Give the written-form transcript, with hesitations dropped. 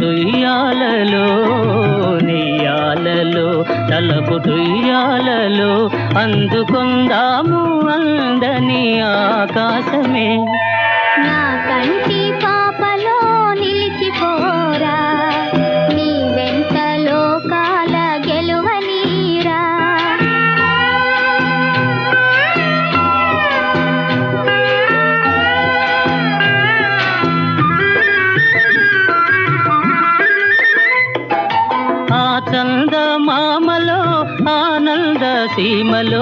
తలపుటుయ్యాలలో నెయ్యాలలో తలపుటుయ్యాలలో అందుకొందాము అందని ఆకాశమే. నా కంటి పాపలో నిలిచిపోరా, నీ వెంట లోకాల గెలువనీరా. ఆ చందమామలో ఆనంద సీమలో